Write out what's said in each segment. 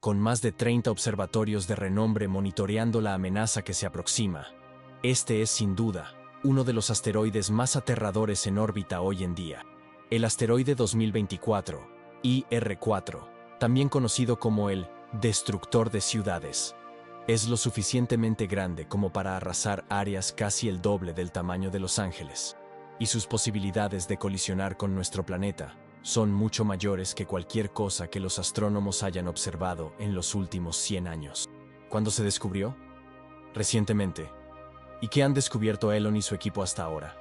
con más de 30 observatorios de renombre monitoreando la amenaza que se aproxima. Este es, sin duda, uno de los asteroides más aterradores en órbita hoy en día. El asteroide 2024, IR4, también conocido como el destructor de ciudades, es lo suficientemente grande como para arrasar áreas casi el doble del tamaño de Los Ángeles, y sus posibilidades de colisionar con nuestro planeta son mucho mayores que cualquier cosa que los astrónomos hayan observado en los últimos 100 años. ¿Cuándo se descubrió? Recientemente. ¿Y qué han descubierto Elon y su equipo hasta ahora?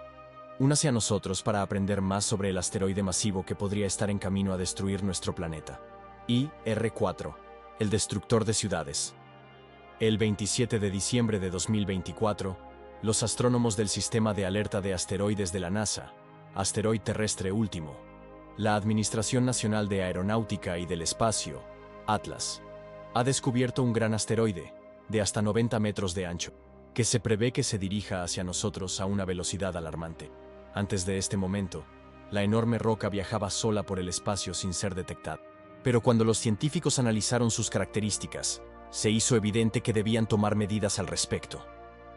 Únase a nosotros para aprender más sobre el asteroide masivo que podría estar en camino a destruir nuestro planeta. IR4, el destructor de ciudades. El 27 de diciembre de 2024, los astrónomos del Sistema de Alerta de Asteroides de la NASA, Asteroide Terrestre Último, la Administración Nacional de Aeronáutica y del Espacio, Atlas, ha descubierto un gran asteroide, de hasta 90 metros de ancho, que se prevé que se dirija hacia nosotros a una velocidad alarmante. Antes de este momento, la enorme roca viajaba sola por el espacio sin ser detectada. Pero cuando los científicos analizaron sus características, se hizo evidente que debían tomar medidas al respecto.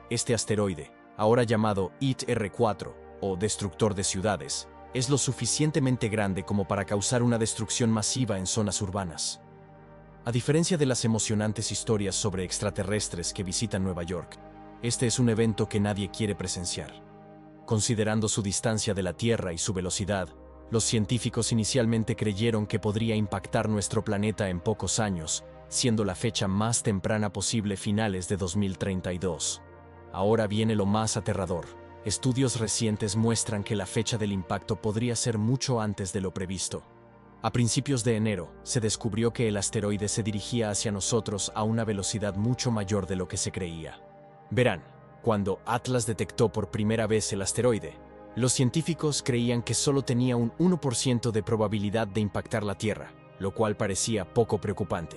Este asteroide, ahora llamado IR4, o destructor de ciudades, es lo suficientemente grande como para causar una destrucción masiva en zonas urbanas. A diferencia de las emocionantes historias sobre extraterrestres que visitan Nueva York, este es un evento que nadie quiere presenciar. Considerando su distancia de la Tierra y su velocidad, los científicos inicialmente creyeron que podría impactar nuestro planeta en pocos años, siendo la fecha más temprana posible finales de 2032. Ahora viene lo más aterrador. Estudios recientes muestran que la fecha del impacto podría ser mucho antes de lo previsto. A principios de enero, se descubrió que el asteroide se dirigía hacia nosotros a una velocidad mucho mayor de lo que se creía. Verán, cuando Atlas detectó por primera vez el asteroide, los científicos creían que solo tenía un 1% de probabilidad de impactar la Tierra, lo cual parecía poco preocupante.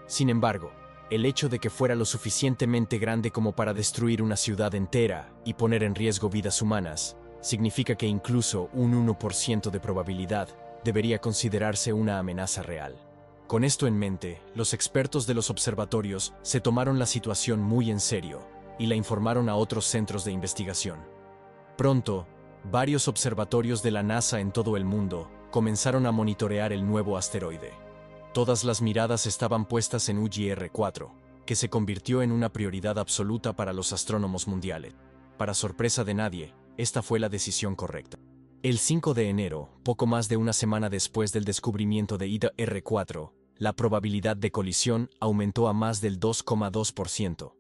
Sin embargo, el hecho de que fuera lo suficientemente grande como para destruir una ciudad entera y poner en riesgo vidas humanas, significa que incluso un 1% de probabilidad debería considerarse una amenaza real. Con esto en mente, los expertos de los observatorios se tomaron la situación muy en serio y la informaron a otros centros de investigación. Pronto, varios observatorios de la NASA en todo el mundo comenzaron a monitorear el nuevo asteroide. Todas las miradas estaban puestas en IR4, que se convirtió en una prioridad absoluta para los astrónomos mundiales. Para sorpresa de nadie, esta fue la decisión correcta. El 5 de enero, poco más de una semana después del descubrimiento de IR4, la probabilidad de colisión aumentó a más del 2,2%.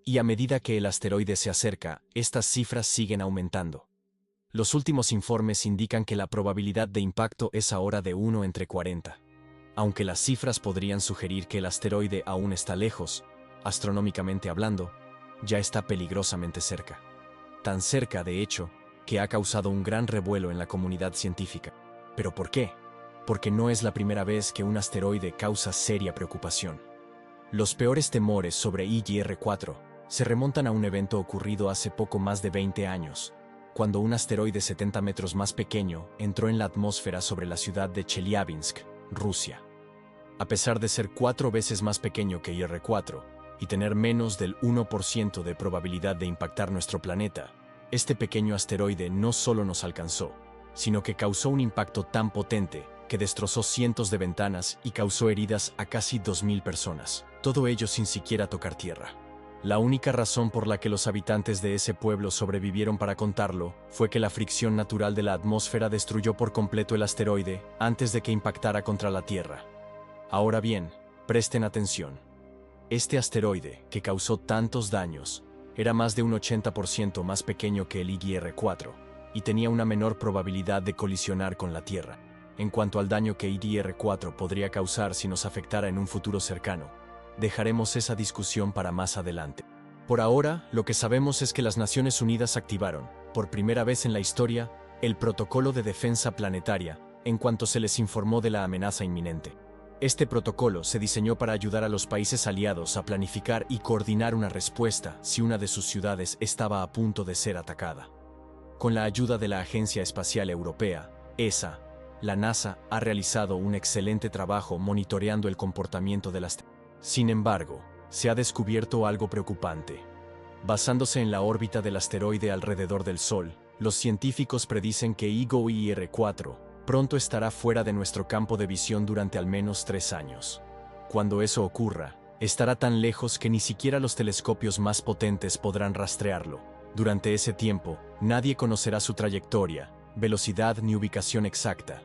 Y a medida que el asteroide se acerca, estas cifras siguen aumentando. Los últimos informes indican que la probabilidad de impacto es ahora de 1 entre 40. Aunque las cifras podrían sugerir que el asteroide aún está lejos, astronómicamente hablando, ya está peligrosamente cerca. Tan cerca, de hecho, que ha causado un gran revuelo en la comunidad científica. ¿Pero por qué? Porque no es la primera vez que un asteroide causa seria preocupación. Los peores temores sobre IR4 se remontan a un evento ocurrido hace poco más de 20 años, cuando un asteroide 70 metros más pequeño entró en la atmósfera sobre la ciudad de Chelyabinsk, Rusia. A pesar de ser 4 veces más pequeño que IR4 y tener menos del 1% de probabilidad de impactar nuestro planeta, este pequeño asteroide no solo nos alcanzó, sino que causó un impacto tan potente que destrozó cientos de ventanas y causó heridas a casi 2.000 personas, todo ello sin siquiera tocar tierra. La única razón por la que los habitantes de ese pueblo sobrevivieron para contarlo fue que la fricción natural de la atmósfera destruyó por completo el asteroide antes de que impactara contra la Tierra. Ahora bien, presten atención. Este asteroide, que causó tantos daños, era más de un 80% más pequeño que el IR4 y tenía una menor probabilidad de colisionar con la Tierra. En cuanto al daño que IR4 podría causar si nos afectara en un futuro cercano, dejaremos esa discusión para más adelante. Por ahora, lo que sabemos es que las Naciones Unidas activaron, por primera vez en la historia, el Protocolo de Defensa Planetaria en cuanto se les informó de la amenaza inminente. Este protocolo se diseñó para ayudar a los países aliados a planificar y coordinar una respuesta si una de sus ciudades estaba a punto de ser atacada. Con la ayuda de la Agencia Espacial Europea, ESA, la NASA ha realizado un excelente trabajo monitoreando el comportamiento del asteroide. Sin embargo, se ha descubierto algo preocupante. Basándose en la órbita del asteroide alrededor del Sol, los científicos predicen que IGO IR4 pronto estará fuera de nuestro campo de visión durante al menos 3 años. Cuando eso ocurra, estará tan lejos que ni siquiera los telescopios más potentes podrán rastrearlo. Durante ese tiempo, nadie conocerá su trayectoria, velocidad ni ubicación exacta.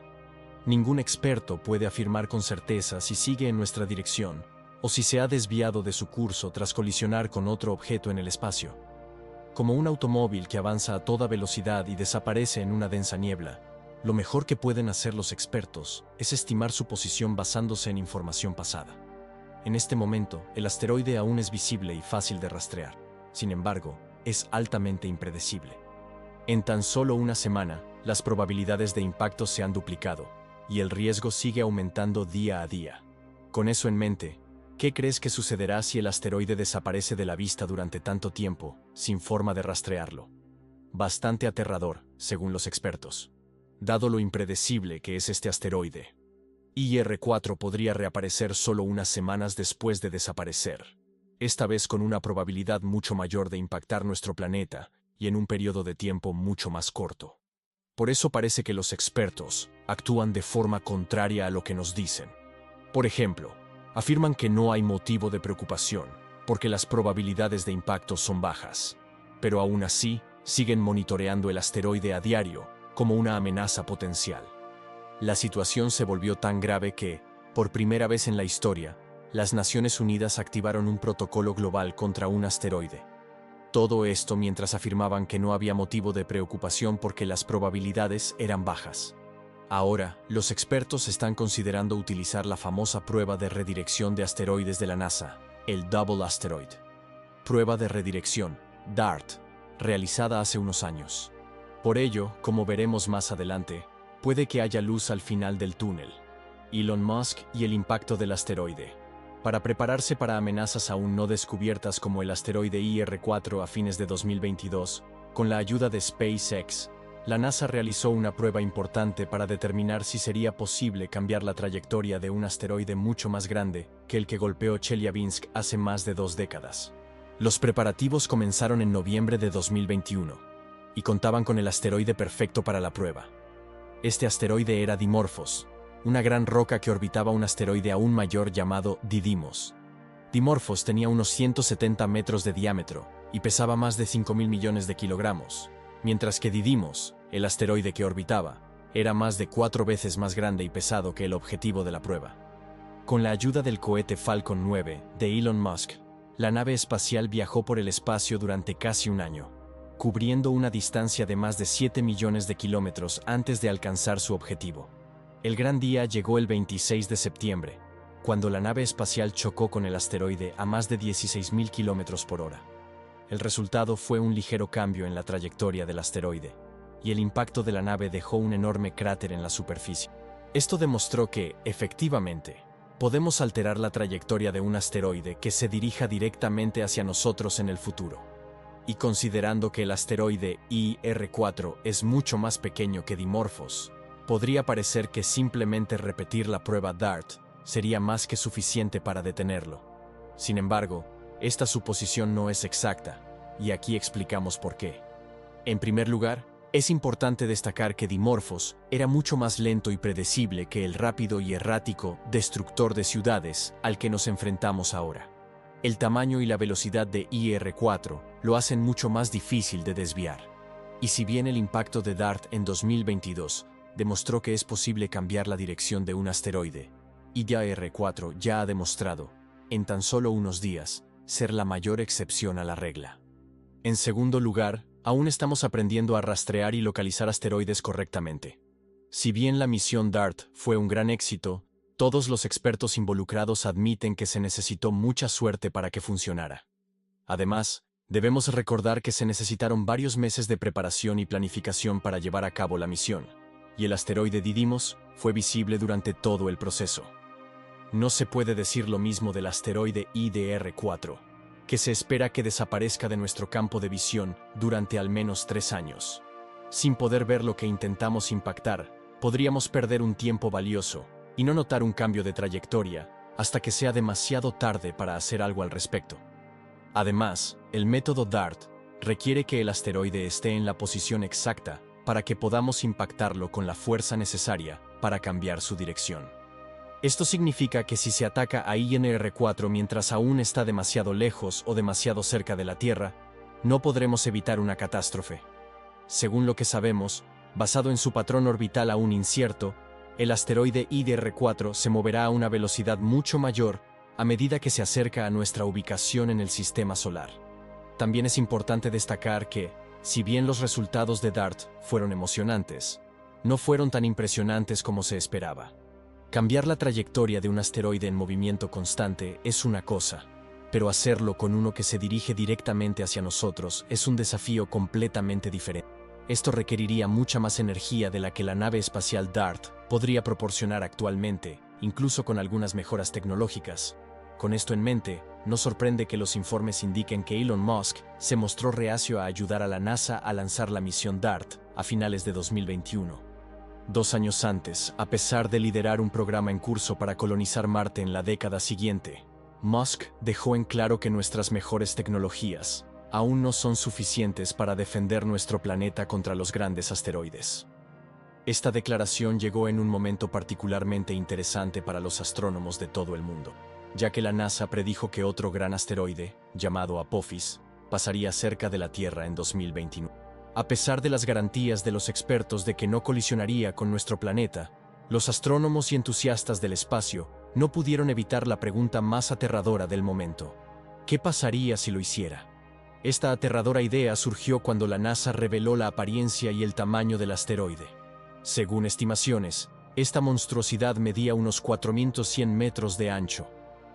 Ningún experto puede afirmar con certeza si sigue en nuestra dirección o si se ha desviado de su curso tras colisionar con otro objeto en el espacio. Como un automóvil que avanza a toda velocidad y desaparece en una densa niebla, lo mejor que pueden hacer los expertos es estimar su posición basándose en información pasada. En este momento, el asteroide aún es visible y fácil de rastrear. Sin embargo, es altamente impredecible. En tan solo una semana, las probabilidades de impacto se han duplicado, y el riesgo sigue aumentando día a día. Con eso en mente, ¿qué crees que sucederá si el asteroide desaparece de la vista durante tanto tiempo, sin forma de rastrearlo? Bastante aterrador, según los expertos. Dado lo impredecible que es este asteroide, IR4 podría reaparecer solo unas semanas después de desaparecer, esta vez con una probabilidad mucho mayor de impactar nuestro planeta y en un periodo de tiempo mucho más corto. Por eso parece que los expertos actúan de forma contraria a lo que nos dicen. Por ejemplo, afirman que no hay motivo de preocupación porque las probabilidades de impacto son bajas, pero aún así siguen monitoreando el asteroide a diario como una amenaza potencial. La situación se volvió tan grave que, por primera vez en la historia, las Naciones Unidas activaron un protocolo global contra un asteroide. Todo esto mientras afirmaban que no había motivo de preocupación porque las probabilidades eran bajas. Ahora, los expertos están considerando utilizar la famosa prueba de redirección de asteroides de la NASA, el Double Asteroid. Prueba de redirección, DART, realizada hace unos años. Por ello, como veremos más adelante, puede que haya luz al final del túnel. Elon Musk y el impacto del asteroide. Para prepararse para amenazas aún no descubiertas como el asteroide IR4 a fines de 2022, con la ayuda de SpaceX, la NASA realizó una prueba importante para determinar si sería posible cambiar la trayectoria de un asteroide mucho más grande que el que golpeó Chelyabinsk hace más de 2 décadas. Los preparativos comenzaron en noviembre de 2021 y contaban con el asteroide perfecto para la prueba. Este asteroide era Dimorphos, una gran roca que orbitaba un asteroide aún mayor llamado Didymos. Dimorphos tenía unos 170 metros de diámetro y pesaba más de 5.000 millones de kilogramos, mientras que Didymos, el asteroide que orbitaba, era más de 4 veces más grande y pesado que el objetivo de la prueba. Con la ayuda del cohete Falcon 9 de Elon Musk, la nave espacial viajó por el espacio durante casi un año, cubriendo una distancia de más de 7 millones de kilómetros antes de alcanzar su objetivo. El gran día llegó el 26 de septiembre, cuando la nave espacial chocó con el asteroide a más de 16.000 kilómetros por hora. El resultado fue un ligero cambio en la trayectoria del asteroide, y el impacto de la nave dejó un enorme cráter en la superficie. Esto demostró que, efectivamente, podemos alterar la trayectoria de un asteroide que se dirija directamente hacia nosotros en el futuro. Y considerando que el asteroide IR4 es mucho más pequeño que Dimorphos, podría parecer que simplemente repetir la prueba DART sería más que suficiente para detenerlo. Sin embargo, esta suposición no es exacta, y aquí explicamos por qué. En primer lugar, es importante destacar que Dimorphos era mucho más lento y predecible que el rápido y errático destructor de ciudades al que nos enfrentamos ahora. El tamaño y la velocidad de IR4 lo hacen mucho más difícil de desviar. Y si bien el impacto de DART en 2022 demostró que es posible cambiar la dirección de un asteroide, IR4 ya ha demostrado, en tan solo unos días, ser la mayor excepción a la regla. En segundo lugar, aún estamos aprendiendo a rastrear y localizar asteroides correctamente. Si bien la misión DART fue un gran éxito, todos los expertos involucrados admiten que se necesitó mucha suerte para que funcionara. Además, debemos recordar que se necesitaron varios meses de preparación y planificación para llevar a cabo la misión, y el asteroide Didymos fue visible durante todo el proceso. No se puede decir lo mismo del asteroide IR4, que se espera que desaparezca de nuestro campo de visión durante al menos 3 años. Sin poder ver lo que intentamos impactar, podríamos perder un tiempo valioso y no notar un cambio de trayectoria, hasta que sea demasiado tarde para hacer algo al respecto. Además, el método DART requiere que el asteroide esté en la posición exacta para que podamos impactarlo con la fuerza necesaria para cambiar su dirección. Esto significa que si se ataca a INR-4 mientras aún está demasiado lejos o demasiado cerca de la Tierra, no podremos evitar una catástrofe. Según lo que sabemos, basado en su patrón orbital aún incierto, el asteroide INR-4 se moverá a una velocidad mucho mayor a medida que se acerca a nuestra ubicación en el sistema solar. También es importante destacar que, si bien los resultados de DART fueron emocionantes, no fueron tan impresionantes como se esperaba. Cambiar la trayectoria de un asteroide en movimiento constante es una cosa, pero hacerlo con uno que se dirige directamente hacia nosotros es un desafío completamente diferente. Esto requeriría mucha más energía de la que la nave espacial DART podría proporcionar actualmente, incluso con algunas mejoras tecnológicas. Con esto en mente, no sorprende que los informes indiquen que Elon Musk se mostró reacio a ayudar a la NASA a lanzar la misión DART a finales de 2021. 2 años antes, a pesar de liderar un programa en curso para colonizar Marte en la década siguiente, Musk dejó en claro que nuestras mejores tecnologías aún no son suficientes para defender nuestro planeta contra los grandes asteroides. Esta declaración llegó en un momento particularmente interesante para los astrónomos de todo el mundo, ya que la NASA predijo que otro gran asteroide, llamado Apophis, pasaría cerca de la Tierra en 2029. A pesar de las garantías de los expertos de que no colisionaría con nuestro planeta, los astrónomos y entusiastas del espacio no pudieron evitar la pregunta más aterradora del momento: ¿qué pasaría si lo hiciera? Esta aterradora idea surgió cuando la NASA reveló la apariencia y el tamaño del asteroide. Según estimaciones, esta monstruosidad medía unos 4.100 metros de ancho,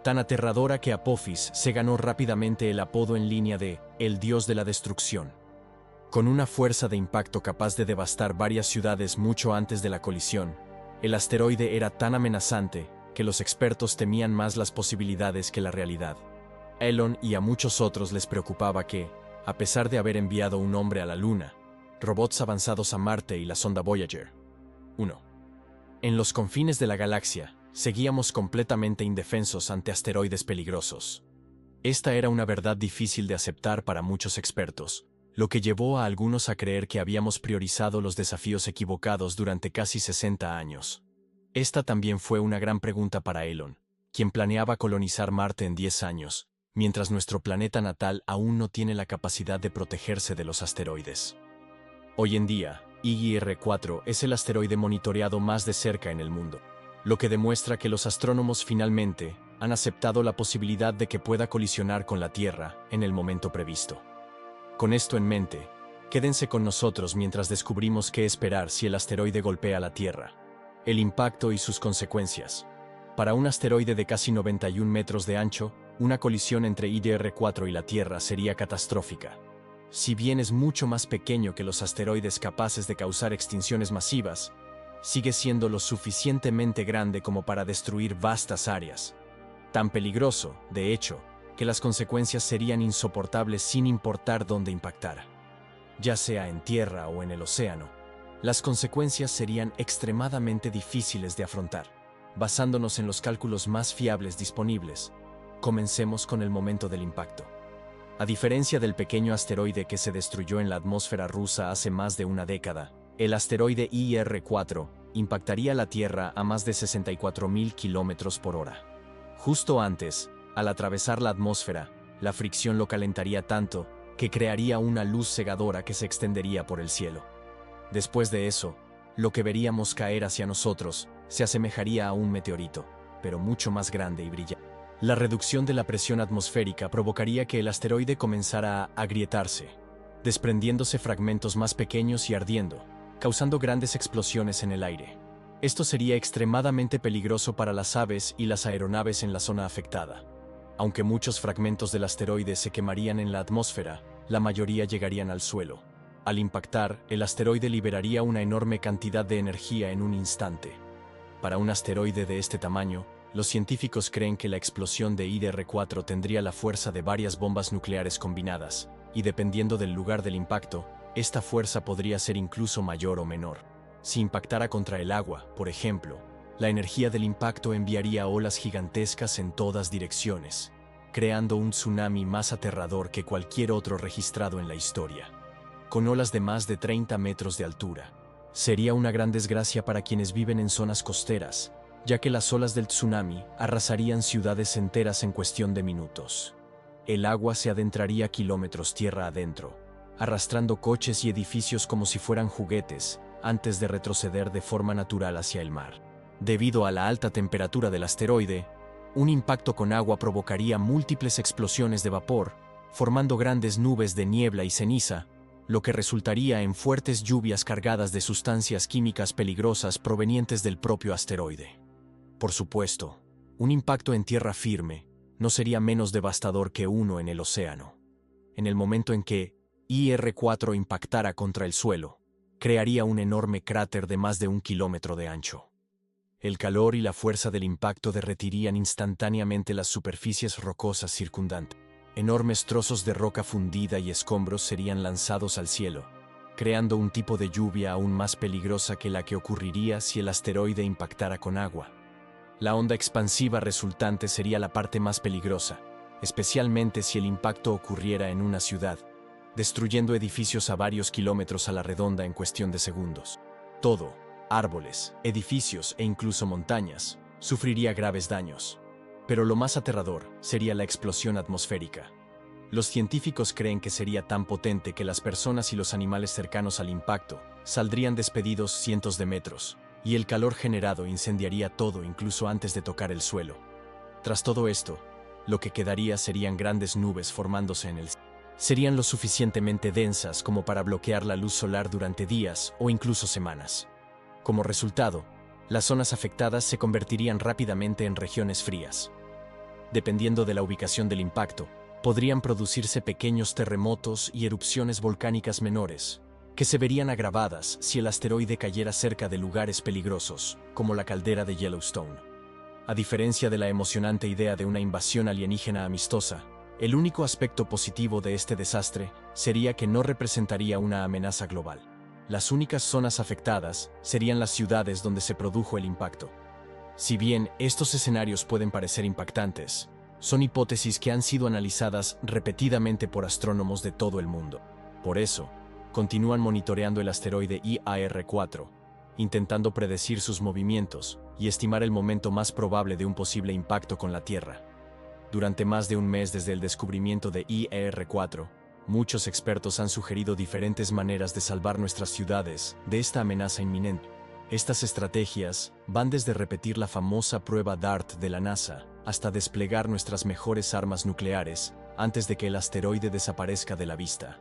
tan aterradora que Apophis se ganó rápidamente el apodo en línea de «el dios de la destrucción». Con una fuerza de impacto capaz de devastar varias ciudades mucho antes de la colisión, el asteroide era tan amenazante que los expertos temían más las posibilidades que la realidad. A Elon y a muchos otros les preocupaba que, a pesar de haber enviado un hombre a la Luna, robots avanzados a Marte y la sonda Voyager 1. En los confines de la galaxia, seguíamos completamente indefensos ante asteroides peligrosos. Esta era una verdad difícil de aceptar para muchos expertos, lo que llevó a algunos a creer que habíamos priorizado los desafíos equivocados durante casi 60 años. Esta también fue una gran pregunta para Elon, quien planeaba colonizar Marte en 10 años, mientras nuestro planeta natal aún no tiene la capacidad de protegerse de los asteroides. Hoy en día, INR-4 es el asteroide monitoreado más de cerca en el mundo, lo que demuestra que los astrónomos finalmente han aceptado la posibilidad de que pueda colisionar con la Tierra en el momento previsto. Con esto en mente, quédense con nosotros mientras descubrimos qué esperar si el asteroide golpea la Tierra, el impacto y sus consecuencias. Para un asteroide de casi 91 metros de ancho, una colisión entre INR-4 y la Tierra sería catastrófica. Si bien es mucho más pequeño que los asteroides capaces de causar extinciones masivas, sigue siendo lo suficientemente grande como para destruir vastas áreas. Tan peligroso, de hecho, que las consecuencias serían insoportables sin importar dónde impactara. Ya sea en tierra o en el océano, las consecuencias serían extremadamente difíciles de afrontar. Basándonos en los cálculos más fiables disponibles, comencemos con el momento del impacto. A diferencia del pequeño asteroide que se destruyó en la atmósfera rusa hace más de una década, el asteroide INR-4 impactaría la Tierra a más de 64.000 kilómetros por hora. Justo antes, al atravesar la atmósfera, la fricción lo calentaría tanto que crearía una luz cegadora que se extendería por el cielo. Después de eso, lo que veríamos caer hacia nosotros se asemejaría a un meteorito, pero mucho más grande y brillante. La reducción de la presión atmosférica provocaría que el asteroide comenzara a agrietarse, desprendiéndose fragmentos más pequeños y ardiendo, causando grandes explosiones en el aire. Esto sería extremadamente peligroso para las aves y las aeronaves en la zona afectada. Aunque muchos fragmentos del asteroide se quemarían en la atmósfera, la mayoría llegarían al suelo. Al impactar, el asteroide liberaría una enorme cantidad de energía en un instante. Para un asteroide de este tamaño, los científicos creen que la explosión de INR-4 tendría la fuerza de varias bombas nucleares combinadas, y dependiendo del lugar del impacto, esta fuerza podría ser incluso mayor o menor. Si impactara contra el agua, por ejemplo, La energía del impacto enviaría olas gigantescas en todas direcciones, creando un tsunami más aterrador que cualquier otro registrado en la historia, con olas de más de 30 metros de altura. Sería una gran desgracia para quienes viven en zonas costeras, ya que las olas del tsunami arrasarían ciudades enteras en cuestión de minutos. El agua se adentraría kilómetros tierra adentro, arrastrando coches y edificios como si fueran juguetes, antes de retroceder de forma natural hacia el mar. Debido a la alta temperatura del asteroide, un impacto con agua provocaría múltiples explosiones de vapor, formando grandes nubes de niebla y ceniza, lo que resultaría en fuertes lluvias cargadas de sustancias químicas peligrosas provenientes del propio asteroide. Por supuesto, un impacto en tierra firme no sería menos devastador que uno en el océano. En el momento en que IR-4 impactara contra el suelo, crearía un enorme cráter de más de 1 kilómetro de ancho. El calor y la fuerza del impacto derretirían instantáneamente las superficies rocosas circundantes. Enormes trozos de roca fundida y escombros serían lanzados al cielo, creando un tipo de lluvia aún más peligrosa que la que ocurriría si el asteroide impactara con agua. La onda expansiva resultante sería la parte más peligrosa, especialmente si el impacto ocurriera en una ciudad, destruyendo edificios a varios kilómetros a la redonda en cuestión de segundos. Todo, árboles, edificios e incluso montañas, sufriría graves daños. Pero lo más aterrador sería la explosión atmosférica. Los científicos creen que sería tan potente que las personas y los animales cercanos al impacto saldrían despedidos cientos de metros, y el calor generado incendiaría todo incluso antes de tocar el suelo. Tras todo esto, lo que quedaría serían grandes nubes formándose en el cielo. Serían lo suficientemente densas como para bloquear la luz solar durante días o incluso semanas. Como resultado, las zonas afectadas se convertirían rápidamente en regiones frías. Dependiendo de la ubicación del impacto, podrían producirse pequeños terremotos y erupciones volcánicas menores, que se verían agravadas si el asteroide cayera cerca de lugares peligrosos, como la caldera de Yellowstone. A diferencia de la emocionante idea de una invasión alienígena amistosa, el único aspecto positivo de este desastre sería que no representaría una amenaza global. Las únicas zonas afectadas serían las ciudades donde se produjo el impacto. Si bien estos escenarios pueden parecer impactantes, son hipótesis que han sido analizadas repetidamente por astrónomos de todo el mundo. Por eso, continúan monitoreando el asteroide IAR-4, intentando predecir sus movimientos y estimar el momento más probable de un posible impacto con la Tierra. Durante más de un mes desde el descubrimiento de IAR-4, muchos expertos han sugerido diferentes maneras de salvar nuestras ciudades de esta amenaza inminente. Estas estrategias van desde repetir la famosa prueba DART de la NASA hasta desplegar nuestras mejores armas nucleares antes de que el asteroide desaparezca de la vista.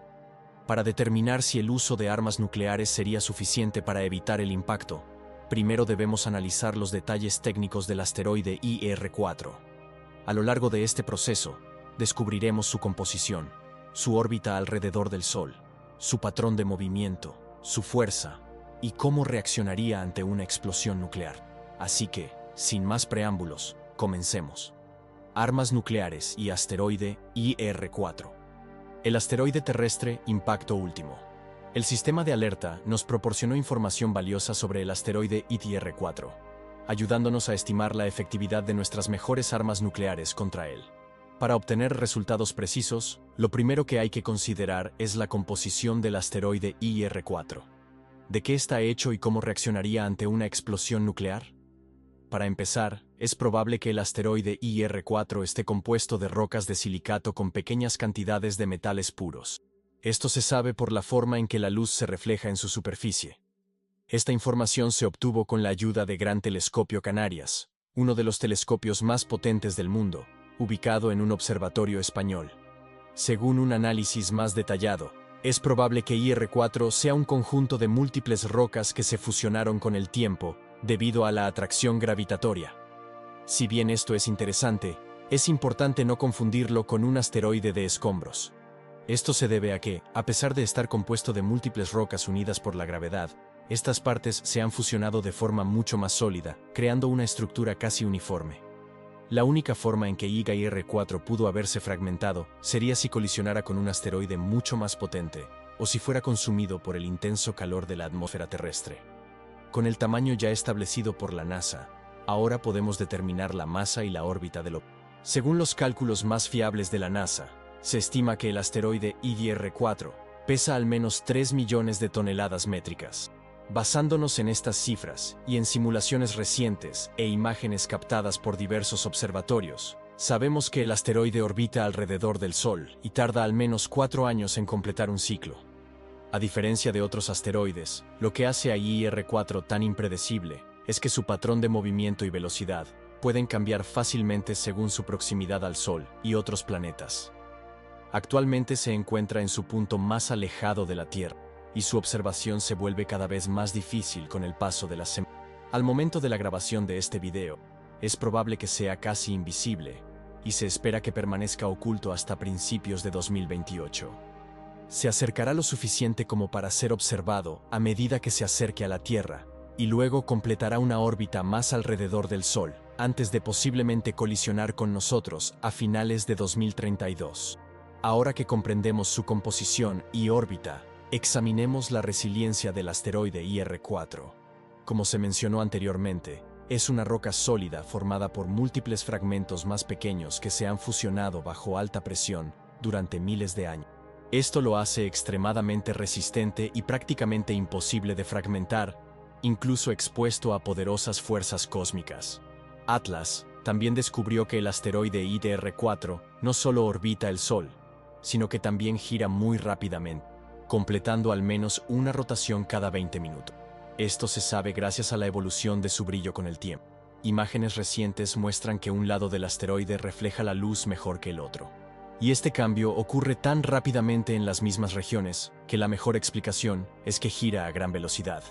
Para determinar si el uso de armas nucleares sería suficiente para evitar el impacto, primero debemos analizar los detalles técnicos del asteroide IAR-4. A lo largo de este proceso, descubriremos su composición, su órbita alrededor del Sol, su patrón de movimiento, su fuerza y cómo reaccionaría ante una explosión nuclear. Así que, sin más preámbulos, comencemos. Armas nucleares y asteroide IAR-4. El asteroide terrestre impacto último. El sistema de alerta nos proporcionó información valiosa sobre el asteroide IAR-4, ayudándonos a estimar la efectividad de nuestras mejores armas nucleares contra él. Para obtener resultados precisos, lo primero que hay que considerar es la composición del asteroide IAR-4. ¿De qué está hecho y cómo reaccionaría ante una explosión nuclear? Para empezar, es probable que el asteroide IAR-4 esté compuesto de rocas de silicato con pequeñas cantidades de metales puros. Esto se sabe por la forma en que la luz se refleja en su superficie. Esta información se obtuvo con la ayuda de Gran Telescopio Canarias, uno de los telescopios más potentes del mundo, ubicado en un observatorio español. Según un análisis más detallado, es probable que IAR-4 sea un conjunto de múltiples rocas que se fusionaron con el tiempo debido a la atracción gravitatoria. Si bien esto es interesante, es importante no confundirlo con un asteroide de escombros. Esto se debe a que, a pesar de estar compuesto de múltiples rocas unidas por la gravedad, estas partes se han fusionado de forma mucho más sólida, creando una estructura casi uniforme. La única forma en que IAR-4 pudo haberse fragmentado sería si colisionara con un asteroide mucho más potente, o si fuera consumido por el intenso calor de la atmósfera terrestre. Con el tamaño ya establecido por la NASA, Ahora podemos determinar la masa y la órbita del objeto. Según los cálculos más fiables de la NASA, se estima que el asteroide IDR-4 pesa al menos 3 millones de toneladas métricas. Basándonos en estas cifras y en simulaciones recientes e imágenes captadas por diversos observatorios, sabemos que el asteroide orbita alrededor del Sol y tarda al menos 4 años en completar un ciclo. A diferencia de otros asteroides, lo que hace a IR-4 tan impredecible es que su patrón de movimiento y velocidad pueden cambiar fácilmente según su proximidad al Sol y otros planetas. Actualmente se encuentra en su punto más alejado de la Tierra, y su observación se vuelve cada vez más difícil con el paso de las semanas. Al momento de la grabación de este video, es probable que sea casi invisible, y se espera que permanezca oculto hasta principios de 2028. Se acercará lo suficiente como para ser observado a medida que se acerque a la Tierra, y luego completará una órbita más alrededor del Sol, antes de posiblemente colisionar con nosotros a finales de 2032. Ahora que comprendemos su composición y órbita, examinemos la resiliencia del asteroide IR-4. Como se mencionó anteriormente, es una roca sólida formada por múltiples fragmentos más pequeños que se han fusionado bajo alta presión durante miles de años. Esto lo hace extremadamente resistente y prácticamente imposible de fragmentar, incluso expuesto a poderosas fuerzas cósmicas. Atlas también descubrió que el asteroide IDR-4 no solo orbita el Sol, sino que también gira muy rápidamente, completando al menos una rotación cada 20 minutos. Esto se sabe gracias a la evolución de su brillo con el tiempo. Imágenes recientes muestran que un lado del asteroide refleja la luz mejor que el otro. Y este cambio ocurre tan rápidamente en las mismas regiones que la mejor explicación es que gira a gran velocidad.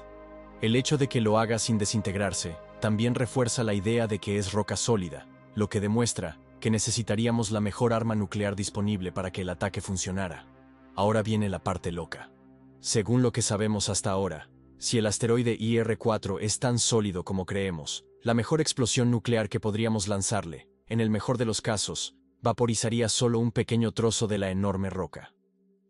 El hecho de que lo haga sin desintegrarse también refuerza la idea de que es roca sólida, lo que demuestra que necesitaríamos la mejor arma nuclear disponible para que el ataque funcionara. Ahora viene la parte loca. Según lo que sabemos hasta ahora, si el asteroide IR-4 es tan sólido como creemos, la mejor explosión nuclear que podríamos lanzarle, en el mejor de los casos, vaporizaría solo un pequeño trozo de la enorme roca.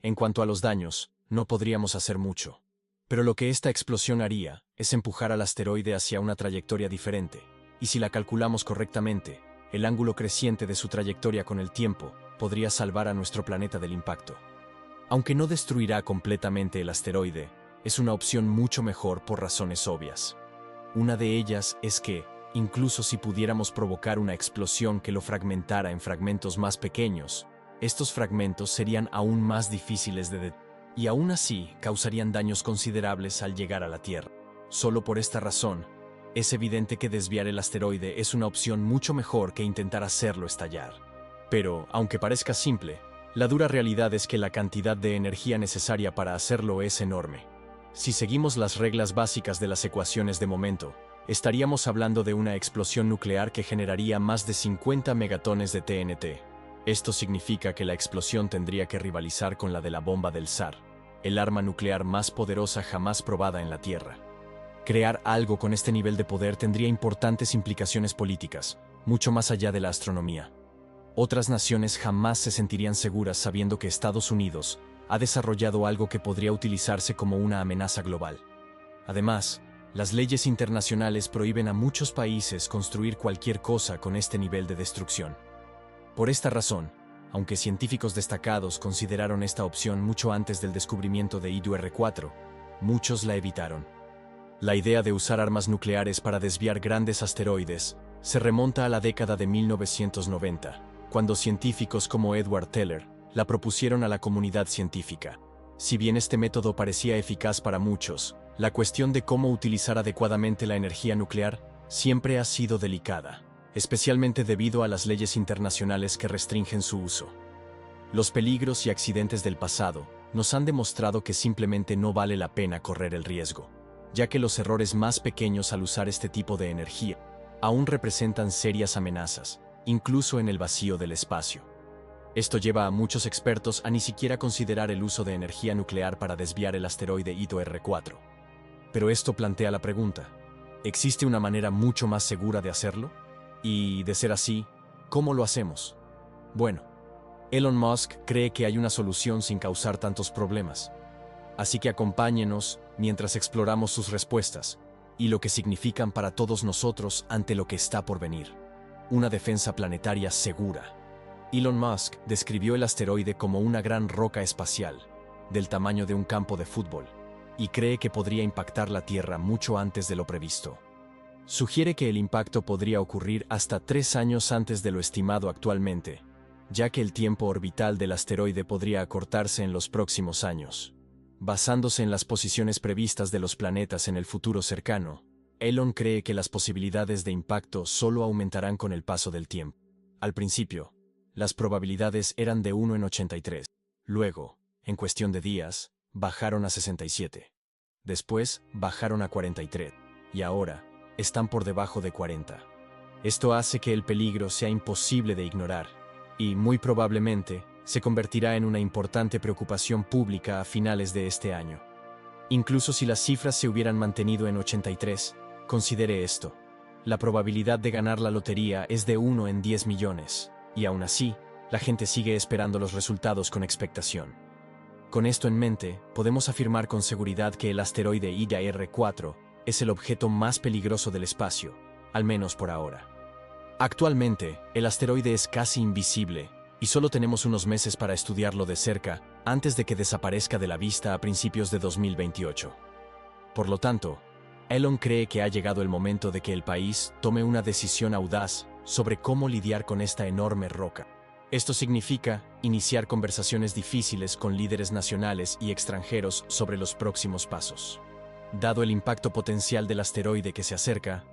En cuanto a los daños, no podríamos hacer mucho. Pero lo que esta explosión haría es empujar al asteroide hacia una trayectoria diferente, y si la calculamos correctamente, el ángulo creciente de su trayectoria con el tiempo podría salvar a nuestro planeta del impacto. Aunque no destruirá completamente el asteroide, es una opción mucho mejor por razones obvias. Una de ellas es que, incluso si pudiéramos provocar una explosión que lo fragmentara en fragmentos más pequeños, estos fragmentos serían aún más difíciles de detener, y aún así causarían daños considerables al llegar a la Tierra. Solo por esta razón, es evidente que desviar el asteroide es una opción mucho mejor que intentar hacerlo estallar. Pero, aunque parezca simple, la dura realidad es que la cantidad de energía necesaria para hacerlo es enorme. Si seguimos las reglas básicas de las ecuaciones de momento, estaríamos hablando de una explosión nuclear que generaría más de 50 megatones de TNT. Esto significa que la explosión tendría que rivalizar con la de la bomba del SAR, el arma nuclear más poderosa jamás probada en la Tierra. Crear algo con este nivel de poder tendría importantes implicaciones políticas, mucho más allá de la astronomía. Otras naciones jamás se sentirían seguras sabiendo que Estados Unidos ha desarrollado algo que podría utilizarse como una amenaza global. Además, las leyes internacionales prohíben a muchos países construir cualquier cosa con este nivel de destrucción. Por esta razón, aunque científicos destacados consideraron esta opción mucho antes del descubrimiento de IDR-4, muchos la evitaron. La idea de usar armas nucleares para desviar grandes asteroides se remonta a la década de 1990, cuando científicos como Edward Teller la propusieron a la comunidad científica. Si bien este método parecía eficaz para muchos, la cuestión de cómo utilizar adecuadamente la energía nuclear siempre ha sido delicada, especialmente debido a las leyes internacionales que restringen su uso. Los peligros y accidentes del pasado nos han demostrado que simplemente no vale la pena correr el riesgo, ya que los errores más pequeños al usar este tipo de energía aún representan serias amenazas, incluso en el vacío del espacio. Esto lleva a muchos expertos a ni siquiera considerar el uso de energía nuclear para desviar el asteroide IDR-4. Pero esto plantea la pregunta: ¿existe una manera mucho más segura de hacerlo? Y, de ser así, ¿cómo lo hacemos? Bueno, Elon Musk cree que hay una solución sin causar tantos problemas. Así que acompáñenos mientras exploramos sus respuestas y lo que significan para todos nosotros ante lo que está por venir. Una defensa planetaria segura. Elon Musk describió el asteroide como una gran roca espacial, del tamaño de un campo de fútbol, y cree que podría impactar la Tierra mucho antes de lo previsto. Sugiere que el impacto podría ocurrir hasta 3 años antes de lo estimado actualmente, ya que el tiempo orbital del asteroide podría acortarse en los próximos años. Basándose en las posiciones previstas de los planetas en el futuro cercano, Elon cree que las posibilidades de impacto solo aumentarán con el paso del tiempo. Al principio, las probabilidades eran de 1 en 83. Luego, en cuestión de días, bajaron a 67. Después, bajaron a 43. Y ahora, están por debajo de 40. Esto hace que el peligro sea imposible de ignorar, y, muy probablemente, se convertirá en una importante preocupación pública a finales de este año. Incluso si las cifras se hubieran mantenido en 83, considere esto. La probabilidad de ganar la lotería es de 1 en 10 millones, y aún así, la gente sigue esperando los resultados con expectación. Con esto en mente, podemos afirmar con seguridad que el asteroide IDR-4 es el objeto más peligroso del espacio, al menos por ahora. Actualmente, el asteroide es casi invisible, y solo tenemos unos meses para estudiarlo de cerca antes de que desaparezca de la vista a principios de 2028. Por lo tanto, Elon cree que ha llegado el momento de que el país tome una decisión audaz sobre cómo lidiar con esta enorme roca. Esto significa iniciar conversaciones difíciles con líderes nacionales y extranjeros sobre los próximos pasos. Dado el impacto potencial del asteroide que se acerca,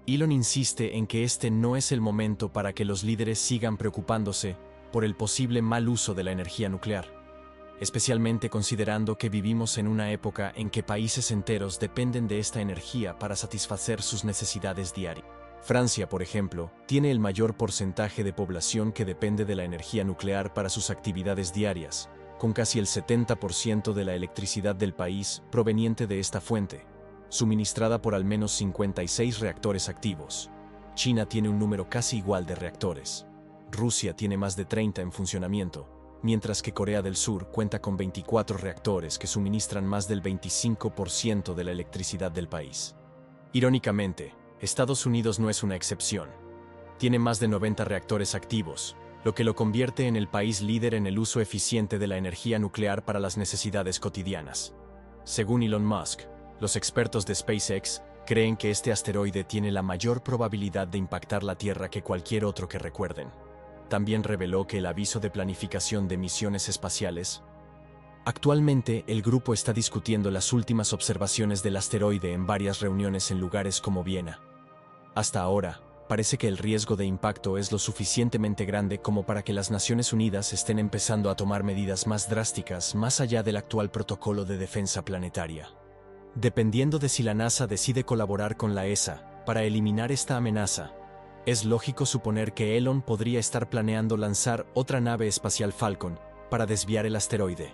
Elon insiste en que este no es el momento para que los líderes sigan preocupándose por el posible mal uso de la energía nuclear, especialmente considerando que vivimos en una época en que países enteros dependen de esta energía para satisfacer sus necesidades diarias. Francia, por ejemplo, tiene el mayor porcentaje de población que depende de la energía nuclear para sus actividades diarias, con casi el 70% de la electricidad del país proveniente de esta fuente, suministrada por al menos 56 reactores activos. China tiene un número casi igual de reactores. Rusia tiene más de 30 en funcionamiento, mientras que Corea del Sur cuenta con 24 reactores que suministran más del 25% de la electricidad del país. Irónicamente, Estados Unidos no es una excepción. Tiene más de 90 reactores activos, lo que lo convierte en el país líder en el uso eficiente de la energía nuclear para las necesidades cotidianas. Según Elon Musk, los expertos de SpaceX creen que este asteroide tiene la mayor probabilidad de impactar la Tierra que cualquier otro que recuerden. También reveló que el aviso de planificación de misiones espaciales. Actualmente, el grupo está discutiendo las últimas observaciones del asteroide en varias reuniones en lugares como Viena. Hasta ahora, parece que el riesgo de impacto es lo suficientemente grande como para que las Naciones Unidas estén empezando a tomar medidas más drásticas más allá del actual protocolo de defensa planetaria. Dependiendo de si la NASA decide colaborar con la ESA para eliminar esta amenaza, es lógico suponer que Elon podría estar planeando lanzar otra nave espacial Falcon para desviar el asteroide.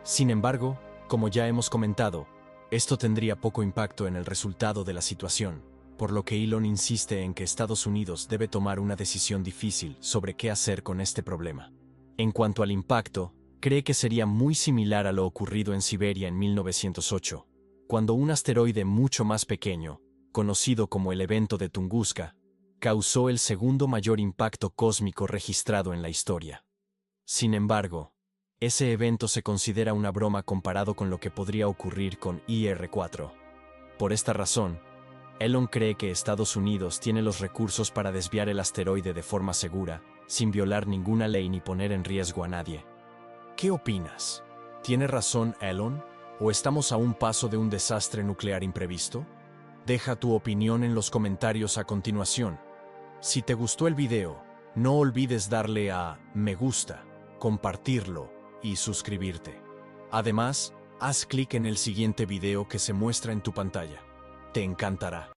Sin embargo, como ya hemos comentado, esto tendría poco impacto en el resultado de la situación, por lo que Elon insiste en que Estados Unidos debe tomar una decisión difícil sobre qué hacer con este problema. En cuanto al impacto, cree que sería muy similar a lo ocurrido en Siberia en 1908, cuando un asteroide mucho más pequeño, conocido como el evento de Tunguska, causó el segundo mayor impacto cósmico registrado en la historia. Sin embargo, ese evento se considera una broma comparado con lo que podría ocurrir con IR-4. Por esta razón, Elon cree que Estados Unidos tiene los recursos para desviar el asteroide de forma segura, sin violar ninguna ley ni poner en riesgo a nadie. ¿Qué opinas? ¿Tiene razón Elon? ¿O estamos a un paso de un desastre nuclear imprevisto? Deja tu opinión en los comentarios a continuación. Si te gustó el video, no olvides darle a me gusta, compartirlo y suscribirte. Además, haz clic en el siguiente video que se muestra en tu pantalla. Te encantará.